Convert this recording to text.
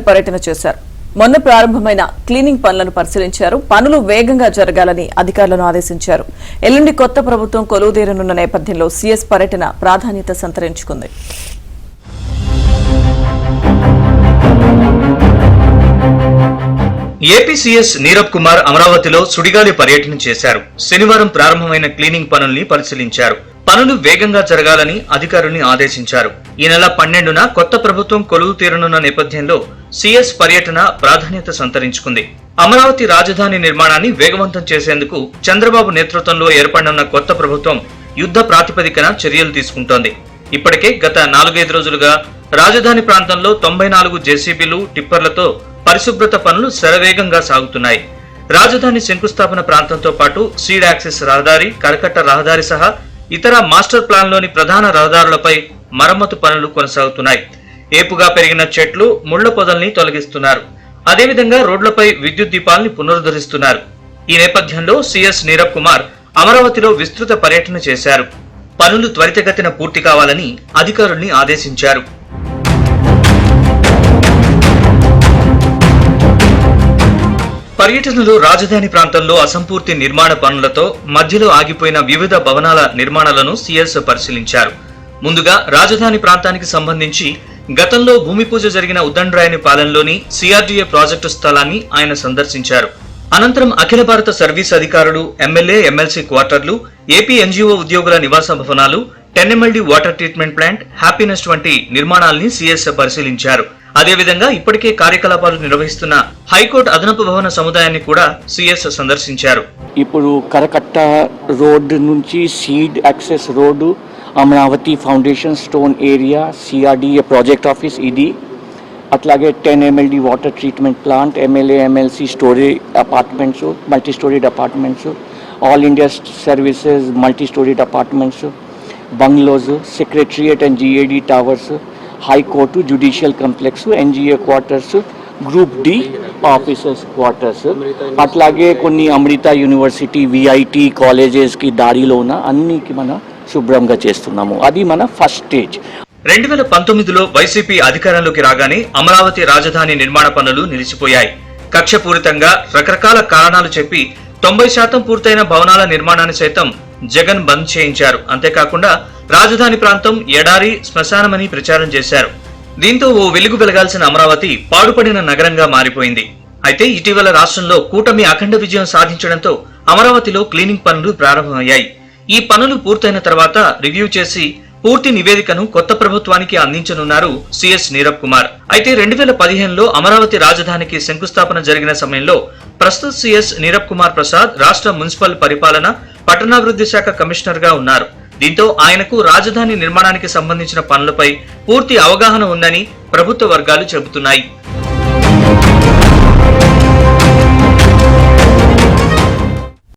పర్యటన చేశారు. మొన్న ప్రారంభమైన క్లీనింగ్ పనులను పరిశీలించారు. పనులు వేగంగా జరగాలని అధికారులను ఆదేశించారు. ఎల్లుండి కొత్త ప్రభుత్వం కొలువుదీరనున్న నేపథ్యంలో సీఎస్ పర్యటన ప్రాధాన్యత సంతరించుకుంది. ఏపీ సీఎస్ నీరబ్ కుమార్ అమరావతిలో సుడిగాలి పర్యటన చేశారు. శనివారం ప్రారంభమైన క్లీనింగ్ పనుల్ని పరిశీలించారు. పనులు వేగంగా జరగాలని అధికారుల్ని ఆదేశించారు. ఈ నెల 12న కొత్త ప్రభుత్వం కొలువు తీరనున్న నేపథ్యంలో సీఎస్ పర్యటన ప్రాధాన్యత సంతరించుకుంది. అమరావతి రాజధాని నిర్మాణాన్ని వేగవంతం చేసేందుకు చంద్రబాబు నేతృత్వంలో ఏర్పడనున్న కొత్త ప్రభుత్వం యుద్ధ ప్రాతిపదికన చర్యలు తీసుకుంటోంది. ఇప్పటికే గత 4-5 రోజులుగా రాజధాని ప్రాంతంలో 94 జేసీబీలు, టిప్పర్లతో పరిశుభ్రత పనులు శరవేగంగా సాగుతున్నాయి. రాజధాని శంకుస్థాపన ప్రాంతంతో పాటు సీడ్ యాక్సెస్ రహదారి, కరకట్ట రహదారి సహా ఇతర మాస్టర్ ప్లాన్ లోని ప్రధాన రహదారులపై మరమ్మతు పనులు కొనసాగుతున్నాయి. ఏపుగా పెరిగిన చెట్లు, ముళ్ల పొదల్ని తొలగిస్తున్నారు. అదేవిధంగా రోడ్లపై విద్యుత్ దీపాల్ని పునరుద్ధరిస్తున్నారు. ఈ నేపథ్యంలో సీఎస్ నీరబ్ కుమార్ అమరావతిలో విస్తృత పర్యటన చేశారు. పనులు త్వరితగతిన పూర్తి కావాలని అధికారుల్ని ఆదేశించారు. పర్యటనలో రాజధాని ప్రాంతంలో అసంపూర్తి నిర్మాణ పనులతో మధ్యలో ఆగిపోయిన వివిధ భవనాల నిర్మాణాలను సీఎస్ పరిశీలించారు. ముందుగా రాజధాని ప్రాంతానికి సంబంధించి గతంలో భూమి పూజ జరిగిన ఉద్దండ్రాయని పాలెంలోని సిఆర్డీఏ ప్రాజెక్టు స్థలాన్ని ఆయన సందర్శించారు. అనంతరం అఖిల భారత సర్వీస్ అధికారులు, ఎమ్మెల్యే, ఎమ్మెల్సీ క్వార్టర్లు, ఏపీ ఎన్జీఓ ఉద్యోగుల నివాస భవనాలు, 10 MLD water treatment plant, Happy Nest వంటి నిర్మాణాల్ని సీఎస్ పరిశీలించారు. అదేవిధంగా ఇప్పటికే కార్యకలాపాలు నిర్వహిస్తున్న హైకోర్టు అదనపు భవన సముదాయాన్ని కూడా సీఎస్ సందర్శించారు. ఇప్పుడు కరకట్ట రోడ్ నుంచి seed access road, Amaravati foundation stone area, CRDA project office ఇది, అట్లాగే 10 MLD water treatment plant, MLA, MLC story apartments, multi storied apartments, all India services multi storied apartments, bungalows, secretariat and GAD towers, high court judicial complex, NGO quarters, group D officers quarters, అట్లాగే కొన్ని అమృత university VIT కాలేజెస్కి దారిలోన అన్నికి మనం శుభ్రంగా చేస్తున్నాము. అది మన first stage. 2019లో YCP అధికారంలోకి రాగానే అమరావతి రాజధాని నిర్మాణ పనులు నిలిచిపోయాయి. కక్షపూరితంగా రకరకాల కారణాలు చెప్పి 90% పూర్తయిన భవనాల నిర్మాణాన్ని సైతం జగన్ బంద్ చేయించారు. అంతేకాకుండా రాజధాని ప్రాంతం ఎడారి, శ్మశానమని ప్రచారం చేశారు. దీంతో ఓ వెలుగు వెలగాల్సిన అమరావతి పాడుపడిన నగరంగా మారిపోయింది. అయితే ఇటీవల రాష్ట్రంలో కూటమి అఖండ విజయం సాధించడంతో అమరావతిలో క్లీనింగ్ పనులు ప్రారంభమయ్యాయి. ఈ పనులు పూర్తయిన తర్వాత రివ్యూ చేసి పూర్తి నివేదికను కొత్త ప్రభుత్వానికి అందించనున్నారు సీఎస్ నీరబ్ కుమార్. అయితే 2015లో అమరావతి రాజధానికి శంకుస్థాపన జరిగిన సమయంలో ప్రస్తుత సీఎస్ నీరబ్ కుమార్ ప్రసాద్ రాష్ట్ర మున్సిపల్ పరిపాలన, పట్టణాభివృద్ధి శాఖ కమిషనర్ గా ఉన్నారు. దీంతో ఆయనకు రాజధాని నిర్మాణానికి సంబంధించిన పనులపై పూర్తి అవగాహన ఉందని ప్రభుత్వ వర్గాలు చెబుతున్నాయి.